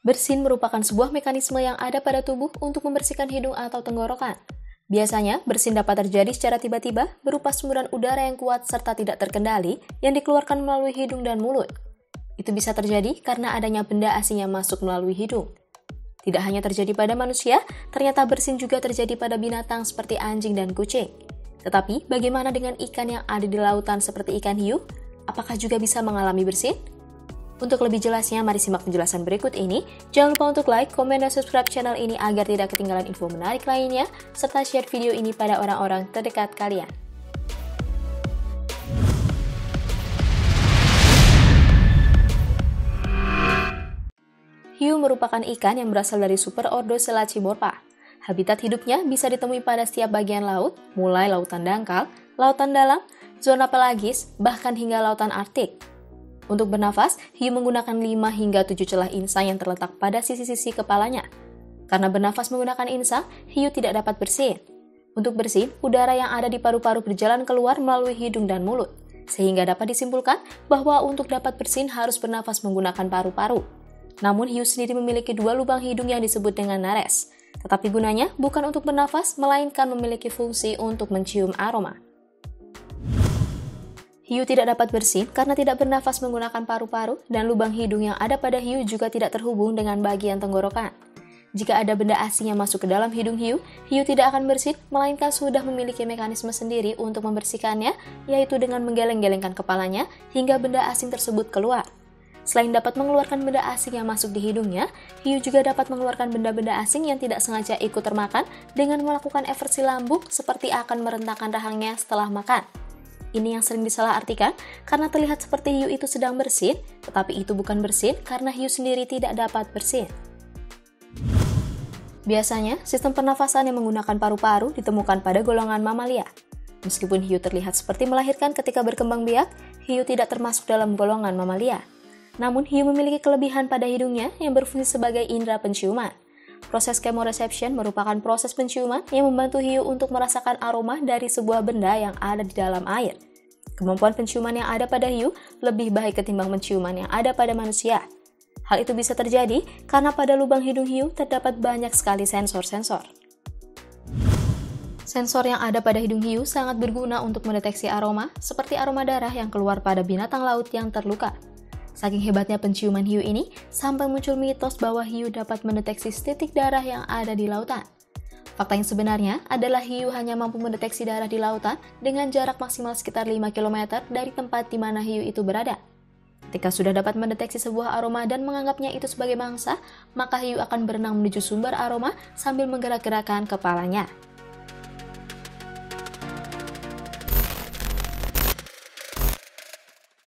Bersin merupakan sebuah mekanisme yang ada pada tubuh untuk membersihkan hidung atau tenggorokan. Biasanya, bersin dapat terjadi secara tiba-tiba berupa semburan udara yang kuat serta tidak terkendali yang dikeluarkan melalui hidung dan mulut. Itu bisa terjadi karena adanya benda asing yang masuk melalui hidung. Tidak hanya terjadi pada manusia, ternyata bersin juga terjadi pada binatang seperti anjing dan kucing. Tetapi, bagaimana dengan ikan yang ada di lautan seperti ikan hiu? Apakah juga bisa mengalami bersin? Untuk lebih jelasnya, mari simak penjelasan berikut ini. Jangan lupa untuk like, komen, dan subscribe channel ini agar tidak ketinggalan info menarik lainnya, serta share video ini pada orang-orang terdekat kalian. Hiu merupakan ikan yang berasal dari superordo Selachimorpha. Habitat hidupnya bisa ditemui pada setiap bagian laut, mulai lautan dangkal, lautan dalam, zona pelagis, bahkan hingga lautan Arktik. Untuk bernafas, hiu menggunakan 5 hingga 7 celah insang yang terletak pada sisi-sisi kepalanya. Karena bernafas menggunakan insang, hiu tidak dapat bersin. Untuk bersin, udara yang ada di paru-paru berjalan keluar melalui hidung dan mulut, sehingga dapat disimpulkan bahwa untuk dapat bersin harus bernafas menggunakan paru-paru. Namun, hiu sendiri memiliki 2 lubang hidung yang disebut dengan nares. Tetapi gunanya bukan untuk bernafas, melainkan memiliki fungsi untuk mencium aroma. Hiu tidak dapat bersin karena tidak bernafas menggunakan paru-paru dan lubang hidung yang ada pada hiu juga tidak terhubung dengan bagian tenggorokan. Jika ada benda asing yang masuk ke dalam hidung hiu, hiu tidak akan bersin, melainkan sudah memiliki mekanisme sendiri untuk membersihkannya, yaitu dengan menggeleng-gelengkan kepalanya hingga benda asing tersebut keluar. Selain dapat mengeluarkan benda asing yang masuk di hidungnya, hiu juga dapat mengeluarkan benda-benda asing yang tidak sengaja ikut termakan dengan melakukan eversi lambung seperti akan merentangkan rahangnya setelah makan. Ini yang sering disalahartikan karena terlihat seperti hiu itu sedang bersin, tetapi itu bukan bersin karena hiu sendiri tidak dapat bersin. Biasanya, sistem pernafasan yang menggunakan paru-paru ditemukan pada golongan mamalia. Meskipun hiu terlihat seperti melahirkan ketika berkembang biak, hiu tidak termasuk dalam golongan mamalia. Namun, hiu memiliki kelebihan pada hidungnya yang berfungsi sebagai indera penciuman. Proses chemoreception merupakan proses penciuman yang membantu hiu untuk merasakan aroma dari sebuah benda yang ada di dalam air. Kemampuan penciuman yang ada pada hiu lebih baik ketimbang penciuman yang ada pada manusia. Hal itu bisa terjadi karena pada lubang hidung hiu terdapat banyak sekali sensor-sensor. Sensor yang ada pada hidung hiu sangat berguna untuk mendeteksi aroma, seperti aroma darah yang keluar pada binatang laut yang terluka. Saking hebatnya penciuman hiu ini, sampai muncul mitos bahwa hiu dapat mendeteksi titik darah yang ada di lautan. Fakta yang sebenarnya adalah hiu hanya mampu mendeteksi darah di lautan dengan jarak maksimal sekitar 5 km dari tempat di mana hiu itu berada. Ketika sudah dapat mendeteksi sebuah aroma dan menganggapnya itu sebagai mangsa, maka hiu akan berenang menuju sumber aroma sambil menggerak-gerakkan kepalanya.